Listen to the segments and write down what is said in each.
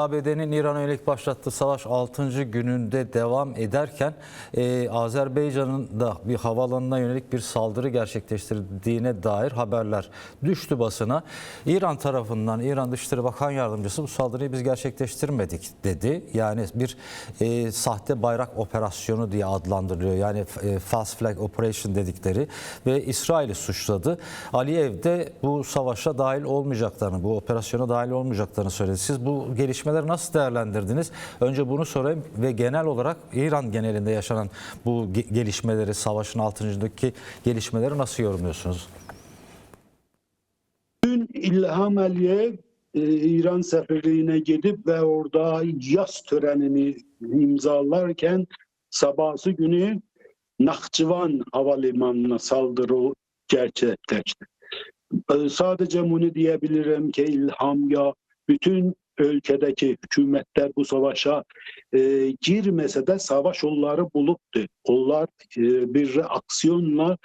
ABD'nin İran'a yönelik başlattığı savaş 6. gününde devam ederken Azerbaycan'ın da bir havaalanına yönelik bir saldırı gerçekleştirdiğine dair haberler düştü basına. İran tarafından İran Dışişleri Bakan Yardımcısı bu saldırıyı biz gerçekleştirmedik dedi. Yani bir sahte bayrak operasyonu diye adlandırılıyor. Yani false flag operation dedikleri ve İsrail'i suçladı. Aliyev de bu savaşa dahil olmayacaklarını, bu operasyona dahil olmayacaklarını söyledi. Siz bu gelişmeleri nasıl değerlendirdiniz? Önce bunu sorayım ve genel olarak İran genelinde yaşanan bu gelişmeleri, savaşın 6.'daki gelişmeleri nasıl yorumluyorsunuz? Dün İlham Aliyev İran seferliğine gidip ve orada yas törenini imzalarken sabahsı günü Naxçıvan havalimanına saldırı gerçekleşti. Sadece bunu diyebilirim ki İlham ya bütün ülkedeki hükümetler bu savaşa girmese de savaş onları buluptu. Onlar bir reaksiyonla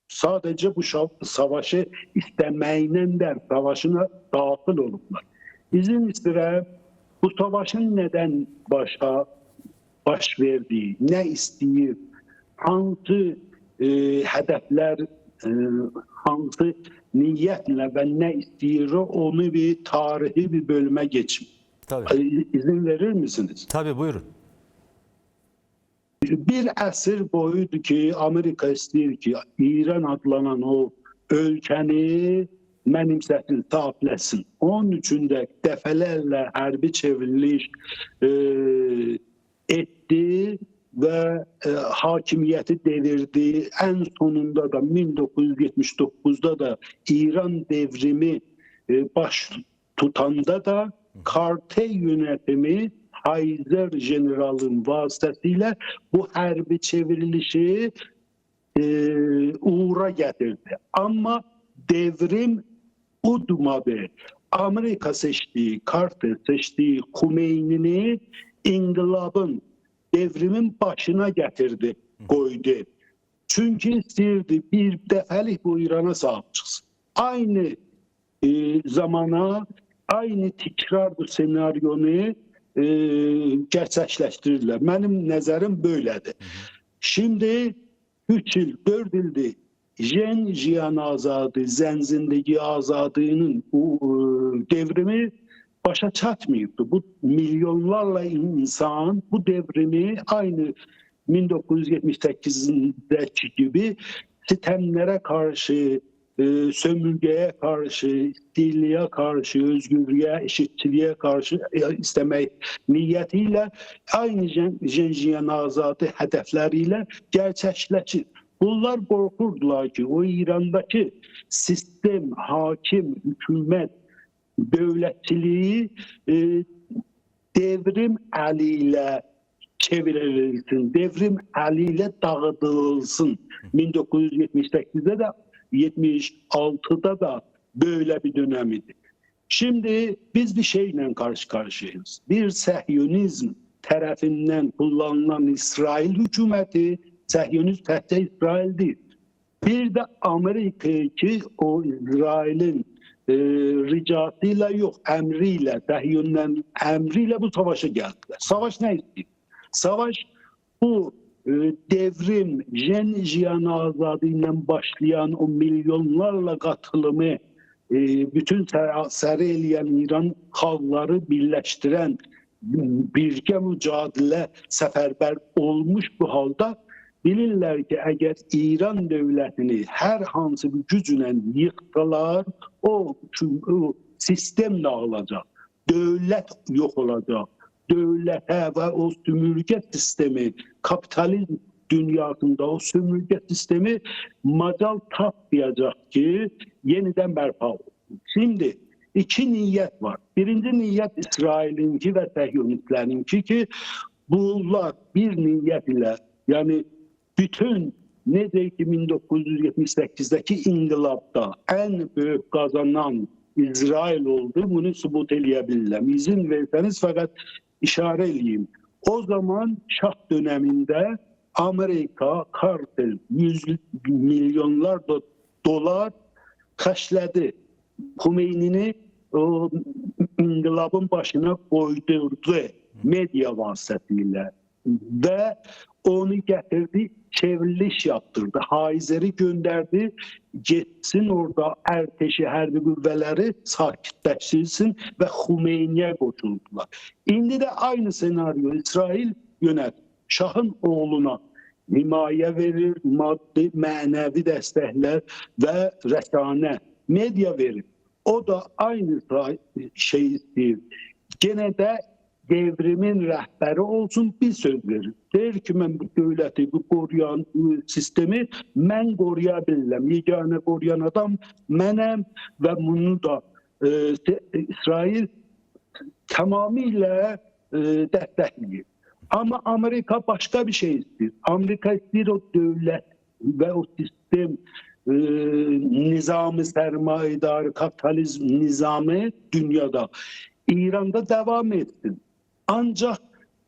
sadece bu savaşı istemeyinler savaşına dahil olurlar. İzin istəyirəm bu savaşın neden baş verdiği, ne istəyir, hangi hedefler, hangi niyetle ve ne istəyir onu bir tarihi bir bölüme geçim. Tabii. İzin verir misiniz? Tabii, buyurun. Bir əsr boyudur ki, Amerika istəyir ki, İran adlanan o ölkəni mənimsəsin, sahibləsin. Onun üçün də dəfələrlə hərbi çevriliş etdi və hakimiyyəti devirdi. En sonunda da 1979'da da İran devrimi baş tutanda da Kartel yönetimi Hayzer General'ın vasıtasıyla bu hərbi çevrilişi uğura getirdi. Ama devrim udmadı. Amerika seçtiği, Carter seçtiği Khomeini'ni inkılabın, devrimin başına getirdi, koydu. Çünkü istəyirdi bir dəfəlik bu İran'a sahip çıksın. Aynı zamana, aynı tekrar bu senaryonu gerçekleştirirler. Benim nəzərim böylədir. Şimdi 3 yıl, 4 ildir Jiyan Azadı, Zəncindəki Azadının bu devrimi başa çatmıyordu. Bu milyonlarla insan bu devrimi aynı 1978'deki gibi sistemlere karşı, sömürgeye karşı, istiliğe karşı, özgürlüğe, eşitçiliğe karşı istemek niyetiyle aynı Jiyan Azadı hedefleriyle gerçekleşir. Bunlar korkurdular ki o İran'daki sistem, hakim, hükümet, devletçiliği devrim eliyle çevrilsin, devrim eliyle dağıtılsın. 1978'de de 76'da da böyle bir dönemiydi. Şimdi biz bir şeyle karşı karşıyayız. Bir Sehyonizm tarafından kullanılan İsrail hükümeti, Sehyonizm təhcə İsrail değil. Bir de Amerika ki o İsrail'in ricasıyla yok, emriyle, Sehyon'un emriyle bu savaşa geldiler. Savaş ne istiyor? Savaş bu devrim, Jiyan Azadı ile başlayan o milyonlarla katılımı, bütün seri eleyen İran xalqları birleştiren birgə mücadilə səfərbər olmuş bu halda bilirlər ki, əgər İran dövlətini hər hansı bir güclə yıxsalar, o sistem dağılacaq, dövlət yox olacaq. Dövlətə və o sömürgə sistemi, kapitalizm dünyasında o sömürgə sistemi macal tapmayacaq ki, yeniden bərpa olsun. Şimdi iki niyet var. Birinci niyet İsrail'inki ve Sehyonistlərinki ki, bunlar bir niyet ile, yani bütün necə ki 1978'deki inkılapta en büyük kazanan İsrail oldu, bunu subut eləyə İzin verseniz fakat işare edeyim. O zaman Şah döneminde Amerika kartel 100 milyonlar dolar xərclədi. Khomeini'ni o inqilabın başına koydurdu medya vasıtasıyla ve onu getirdi, çevriliş yaptırdı. Haizleri gönderdi, gitsin orada erteşi hərbi qüvvələri sakitləşdirsin və Xumeyniyə qoşuldular. İndi de aynı senaryo İsrail yönet. Şahın oğluna himaye verir, maddi, mənəvi dəstəklər və rəsanə, medya verir. O da aynı şey istəyir. Gene de devrimin rəhbəri olsun, bir söz verir. Deyir ki, mən bu dövləti, bu qoruyan sistemi mən qoruya bilirəm. Yeganə qoruyan adam mənəm və bunu da İsrail tamamilə dəstəkləyir. Ama Amerika başka bir şey istiyor. Amerika istiyor o devlet ve o sistem nizamı, sermayedarı, kapitalizm nizamı dünyada, İran'da devam etsin. Ancak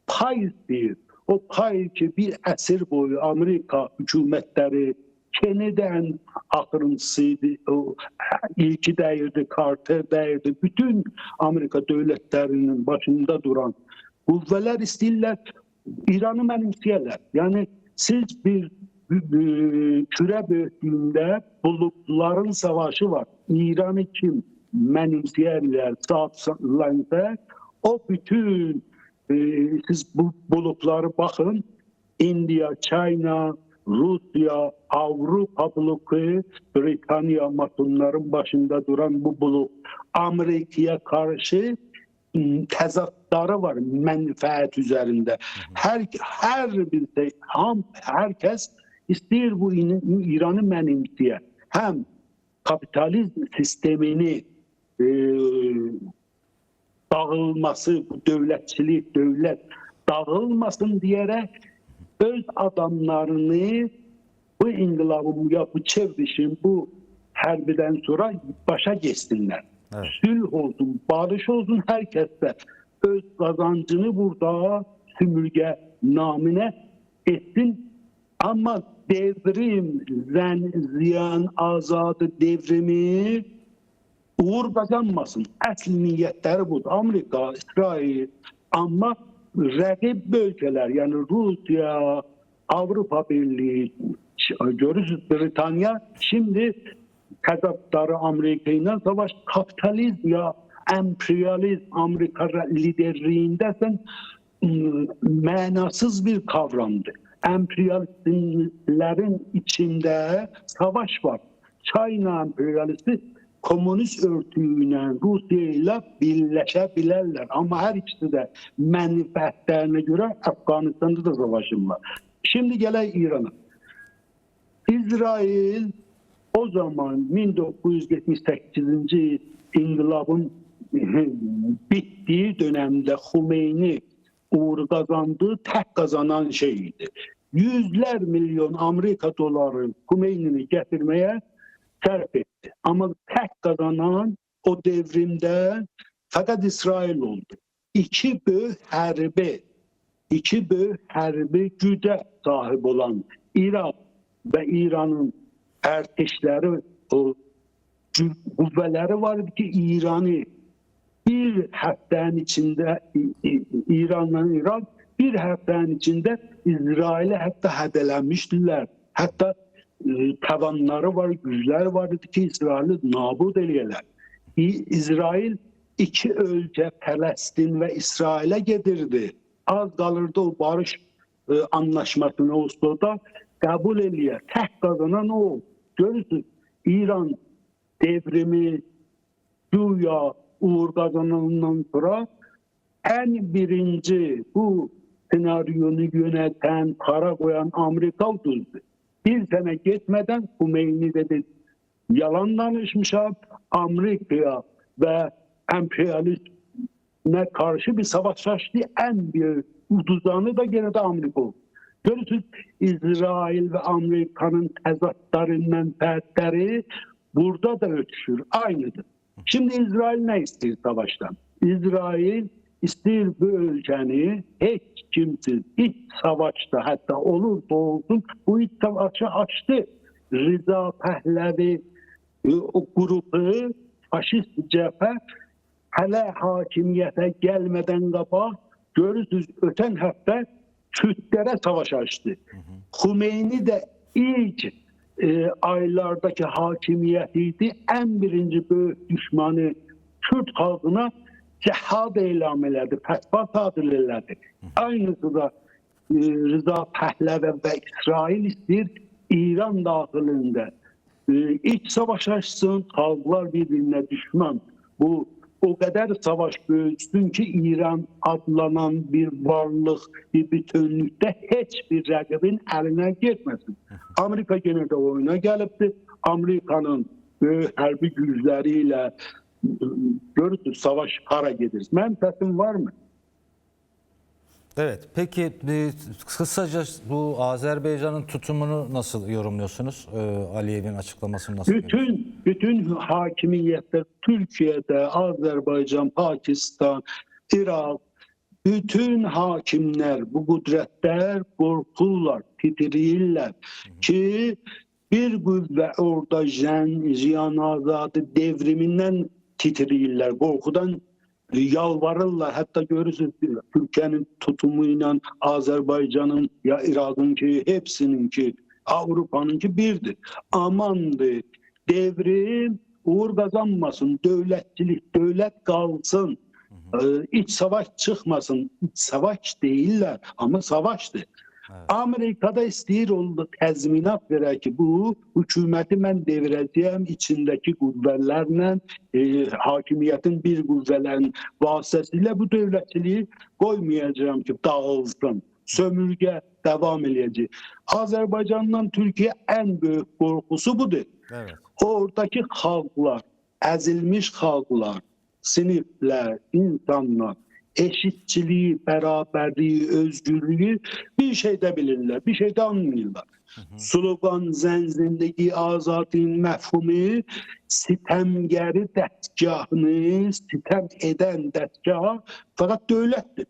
pay istiyor. O pay ki bir əsr boyu Amerika hükümetleri, Kennedy'den axırıncısıydı, o ilki değirdi, Carter değirdi, bütün Amerika devletlerinin başında duran qüvvələr istəyirlər İranı mənimsəyərlər. Yəni siz bir küre böyüklüğünde bulutların savaşı var. İran'ı kim mənimsəyərlər, sahiplenirsə, o bütün siz bu bulutları bakın, India, China, Rusya, Avrupa bloku, Britanya matonların başında duran bu bulut Amerika'ya karşı tezatları var menfaat üzerinde. Herkes istiyor bu İran'ı mənimsəyə. Hem kapitalizm sistemini dağılması, bu devletçilik, devlet dağılmasın diyerek öz adamlarını bu inqilabın, ya bu çevrişin, bu hərbiden sonra başa geçsinler. Evet. Sülh olsun, barış olsun, herkes de öz kazancını burada sümürge namine etsin. Ama devrim, ziyan, azadı devrimi uğur kazanmasın. Əsl niyyətləri budur. Amerika, İsrail, ama rəqib bölgeler, yani Rusya, Avrupa Birliği, görürsünüz Britanya şimdi Kazakları Amerika ile savaş, kapitalizm ya emperyalizm Amerika liderliğindesin, mənasız bir kavramdır. Emperyalistlerin içinde savaş var. China emperyalisti komünist örtüyüyle Rusya ile birleşebilirler. Ama her ikisi de menfaatlerine göre Afganistan'da da savaşım var. Şimdi gele İran'a. İsrail o zaman 1978. İnqilabın bittiği dönemde Xumeyni uğur kazandığı tek kazanan şeydi. Yüzler milyon Amerika doları Xumeyni'ni getirmeye sərf etti. Ama tek kazanan o devrimde fakat İsrail oldu. İki böyük hərbi güce sahip olan İran ve İran'ın erteşleri, o qüvvələri vardı ki, İran'ı bir haftanın içinde İran'la İran bir haftanın içinde İsrail'e hatta hədələnmişdilər. Hatta tavanları var, gücler vardı ki İsrail'i nabud eləyələr. İsrail iki ölkə Palestin ve İsrail'e gedirdi. Az kalırdı o barış anlaşmasını Oslo'da kabul eləyər. Tek kazanan o. Görürsünüz İran devrimi güya uğur kazanandan sonra en birinci bu senaryonu yöneten, para koyan Amerika oldu. Bir sene geçmeden Xumeyni dedi yalan danışmışam, Amerika'ya ve emperyalizme karşı bir savaş açtı. En büyük uduzanı da gene de Amerika oldu. Görürsünüz İsrail ve Amerika'nın tezatları, menfaatleri burada da ötüşür. Aynıdır. Şimdi İsrail ne istiyor savaştan? İsrail istiyor bu ülkeni hiç kimsiz, iç savaşta hatta olursa olsun bu iç savaşı açtı. Rıza Pehlevi o grubu, faşist cephe hələ hakimiyyətə gəlmədən qabaq görürsünüz ötən həftə Kürtlərə savaş açdı. Xumeyni də ilk aylardakı hakimiyyəti ən birinci böyük düşmanı Kürt xalqına cihad elan elədi, fətva sadır elədi. Aynısı da Rıza Pəhləvi və İsrail istəyir İran daxilində iç savaş açsın, xalqlar bir-birinə düşman. Bu o kadar savaş böyüsün ki İran adlanan bir varlık, bir bütünlükte hiçbir rəqibin eline getmesin. Amerika gene de oyuna gelipti. Amerika'nın hərbi gücleriyle görürsünüz savaş hara gedir. Mənim səsim var mı? Evet. Peki kısaca bu Azerbaycan'ın tutumunu nasıl yorumluyorsunuz? Aliyev'in açıklamasını nasıl yorumluyorsunuz? Bütün hakimiyetler Türkiye'de, Azerbaycan, Pakistan, Irak, bütün hakimler, bu kudretler korkurlar, titriyirler ki bir qüvvə orada Ziyan Azadı devriminden titriyirler, korkudan yalvarırlar. Hatta görürsünüz Türkiye'nin tutumuyla Azerbaycan'ın ya Irak'ınki hepsininki Avrupa'nınki birdir. Amandır devrim uğur kazanmasın, devletçilik, devlet kalsın, iç savaş çıkmasın. İç savaş değiller ama savaştır. Evet. Amerika'da istəyir oldu təzminat verək ki, bu hükümeti mən devirəcəyəm içindeki qüvvələrlə, hakimiyyətin bir qüvvələrin vasitəsilə bu dövlətçiliyi qoymayacağım ki, dağılsın. Sömürge devam edecek. Azerbaycan'dan Türkiye en büyük korkusu budur. Evet. Oradaki halklar, ezilmiş halklar, sınıflar, insanlar, eşitçiliği, beraberliği, özgürlüğü bir şeyde bilirler, bir şeyde anlıyorlar. Slogan, zenzindeki azadlığın mefhumu, sitemgeri dəstgahını, sitem eden dəstgah fakat devlettir.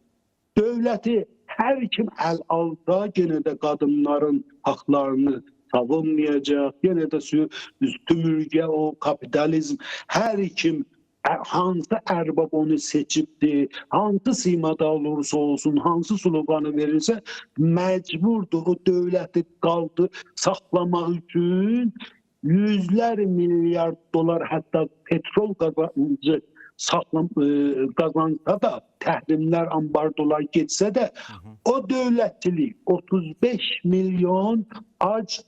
Devleti her kim el alsa gene de kadınların haklarını savunmayacak, gene de tümürge o kapitalizm her kim hansı erbab onu seçipti, hansı simada olursa olsun, hansı sloganı verirse mecburdur o devleti kaldı saklamak için yüzler milyar dolar hatta petrol kazancı kazansa da təhrimlər, ambardolar geçse de o devletçilik 35 milyon ac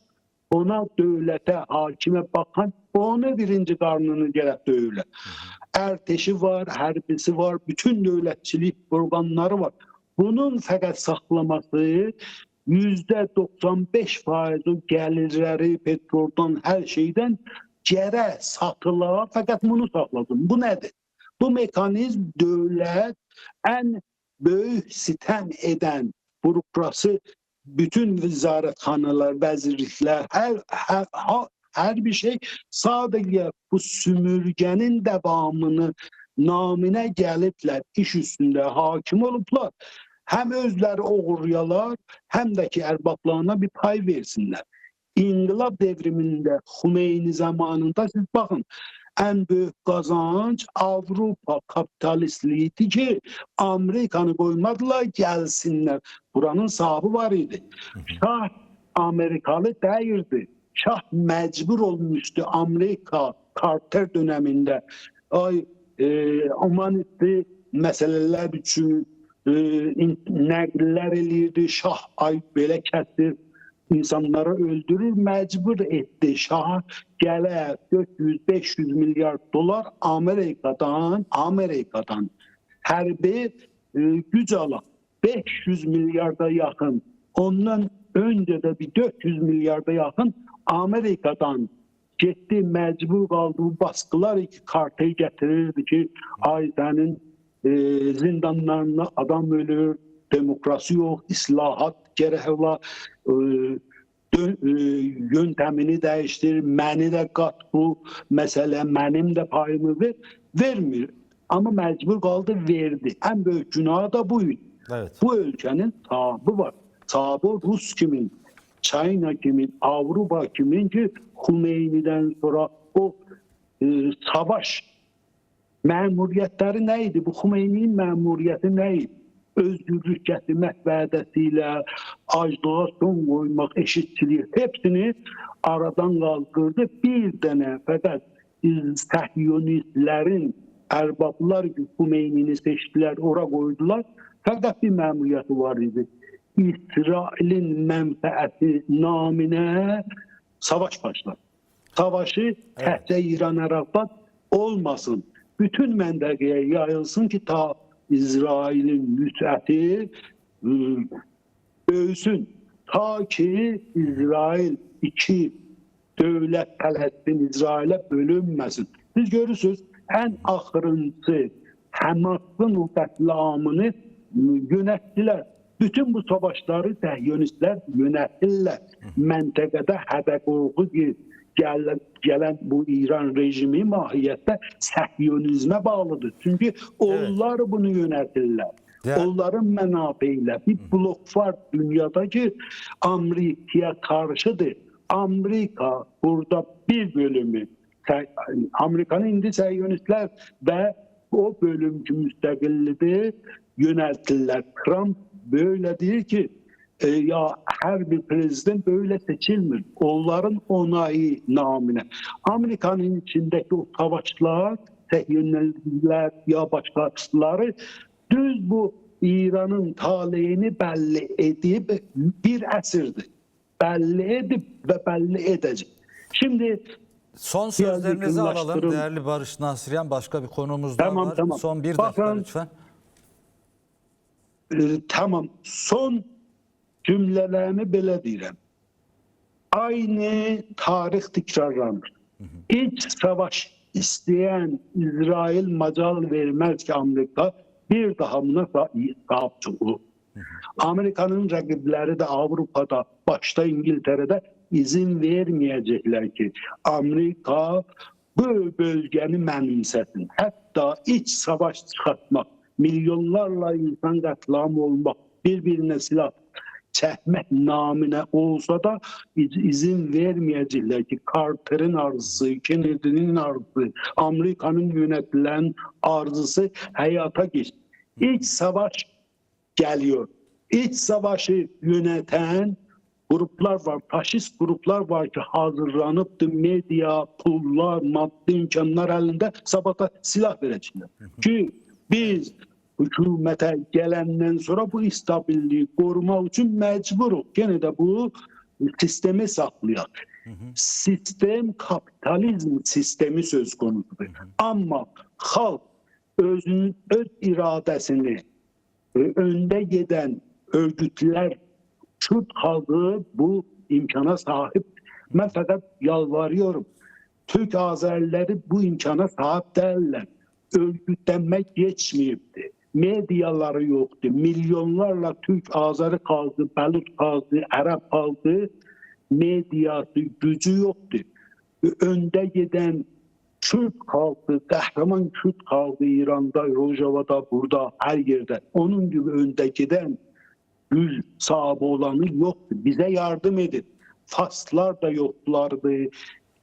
ona devlete, hakime bakan onu birinci karnını gerek devlet. Erteşi var, hərbisi var, bütün devletçilik organları var. Bunun fakat saklaması %95% o gelirleri petroldan her şeyden gere satıla fakat bunu sakladım. Bu nedir? Bu mekanizm devlet en büyük sitem eden bürokrasi, bütün vizarətxanalar, vəzirliklər, her bir şey sadece bu sümürgenin devamını namine gelipler, iş üstünde hakim oluplar. Hem özleri oğuryalar, hem de ki erbaplarına bir pay versinler. İnqilab devriminde, Xumeyni zamanında siz bakın, en büyük kazanç Avrupa kapitalistliğiydi ki Amerikanı koymadılar gelsinler. Buranın sahibi var idi. Şah Amerikalı değildi. Şah mecbur olmuştu Amerika Carter döneminde. Humanitli meseleler için nəqllər eləyirdi. Şah belə kəsir. İnsanları öldürür, mecbur etti. Şah gələ 400-500 milyar dolar Amerikadan hərbi güc alan 500 milyarda yakın. Ondan önce de bir 400 milyarda yakın Amerikadan getdi, mecbur kaldı. Bu baskılar ki kartayı getirirdi ki ay senin zindanlarında adam ölür, demokrasi yok, islahat gerek var, yöntemini değiştir, məni de kat bu mesele, mənim de payımı vermiyor. Ama mecbur kaldı, verdi. En büyük günahı da buydu. Evet. Bu ülkenin sahibi var. Sahibi Rus kimin, China kimin, Avrupa kimin ki Xumeyni'den sonra o savaş Məmuriyyətləri nə idi? Bu Xomeyni'nin məmuriyyəti nə idi? Özgürlük gətirmək vədəsilə, aclığa son qoymaq, eşitçiliyi, hepsini aradan qaldırdı. Bir dənə fəqət səhyonistlərin ərbablar Xomeyni'ni seçdilər, ora qoydular. Fəqət bir məmuriyyəti var idi. İsrailin mənfəəti naminə savaş başlar. Savaşı təhcə İran-Ərəfat olmasın. Bütün məntəqəyə yayılsın ki, ta İsrailin müsəti böyüsün. Ta ki, İsrail iki dövlət Pələstin İsrailə bölünməsin. Siz görürsünüz, ən axırıncı Həmasın o qətliamını yönətdilər. Bütün bu savaşları səhyonistlər yönətirlər. Məntəqədə hədə-qorxu gələn bu İran rejimi mahiyyətdə səhyonizmə bağlıdır. Çünki onlar bunu yönətirlər. Onların mənafeylə bir blok var dünyada ki, Amerikaya qarşıdır. Amerika burada bir bölümü, Amerikanın indi səhyonistlər və o bölümcü müstəqillidir yönəltirlər. Trump böyle deyir ki, ya her bir prezident böyle seçilmir. Onların onayı namine. Amerika'nın içindeki o savaşlar, səhyonistlər ya başkaları düz bu İran'ın taleyini belli edip bir əsrdir. Belli edip ve belli edecek. Şimdi son sözlerinizi alalım değerli Barış Nasıryan. Başka bir konumuz daha var. Tamam. Son bir dakika lütfen. Tamam. Son cümlelerimi belə deyirəm. Aynı tarix tekrarlanır. İç savaş isteyen İsrail macal vermez ki Amerika bir daha buna sahip çıkıyor. Amerika'nın rakipleri de Avrupa'da, başta İngiltere'de izin vermeyecekler ki Amerika bu bölgeni mənimsəsin. Hatta iç savaş çıkartmak, milyonlarla insan qətliamı olmak, bir-birine silah çəkmək naminə olsa da izin vermeyecekler ki Carter'in arzusu, Kennedy'nin arzusu, Amerika'nın yönetilen arzusu hayata geçsin. İç savaş geliyor. İç savaşı yöneten gruplar var, faşist gruplar var ki hazırlanıptı, medya, pullar, maddi imkanlar elinde sabata silah verecekler. Ki biz hükümete gelenden sonra bu istabilliği korumak için mecburuz. Gene de bu sistemi saklayak. Sistem kapitalizm sistemi söz konusudur. Ama halk öz iradesini önde giden örgütler, Kürt halkı bu imkana sahip. Ben fakat yalvarıyorum. Türk Azerileri bu imkana sahip değiller. Örgütlenmek geçmeyipti. Medyaları yoktu. Milyonlarla Türk Azeri kaldı, Balut kaldı, Arap kaldı. Medyası, gücü yoktu. Önde giden Kürt halkı, kahraman Kürt halkı İran'da, Rojava'da, burada, her yerde. Onun gibi önde giden güç sahibi olanı yoktu. Bize yardım edin. Faslar da yoklardı.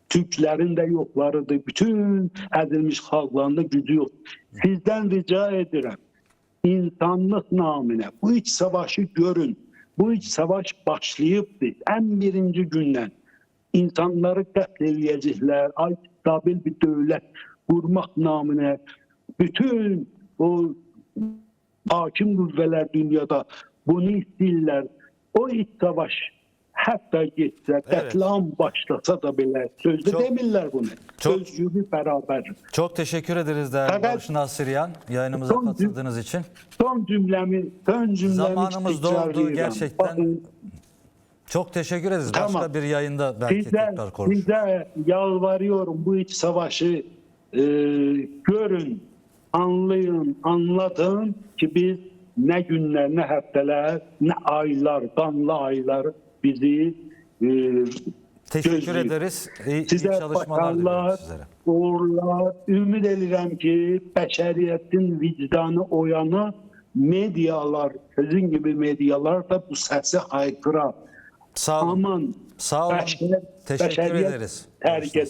Türklerin de yoklardı. Bütün edilmiş halkların da gücü yok. Sizden rica ederim. İnsanlık namine bu iç savaşı görün. Bu iç savaş başlayıptı. En birinci günden insanları qətleləyəcəklər, stabil bir dövlət qurmaq namine bütün o hakim qüvvələr dünyada bunu istəyirlər. O iç savaş hatta geçse, qətliam başlasa da belə sözde demirlər bunu. Sözcüğü beraber. Çok teşekkür ederiz değerli Barış Nasıryan yayınımıza katıldığınız için. Son cümlemi zamanımız doldu gerçekten. Bakın, çok teşekkür ederiz. Tamam. Başka bir yayında belki tekrar konuşuruz. Size yalvarıyorum bu iç savaşı görün, anlayın, anlatın ki biz ne günler, ne haftalar, ne aylar, kanlı aylar bizi teşekkür gözlüyor. ederiz. İyi Size çalışmalar diliyorum başarılar, sizlere. uğurlar, ümid edirəm ki bəşəriyyətin vicdanı oyanı medyalar, sizin gibi medyalar da bu sesi haykırar. Sağ olun. Aman Sağ olun. Teşekkür bəşəriyyət ederiz. tərk edər.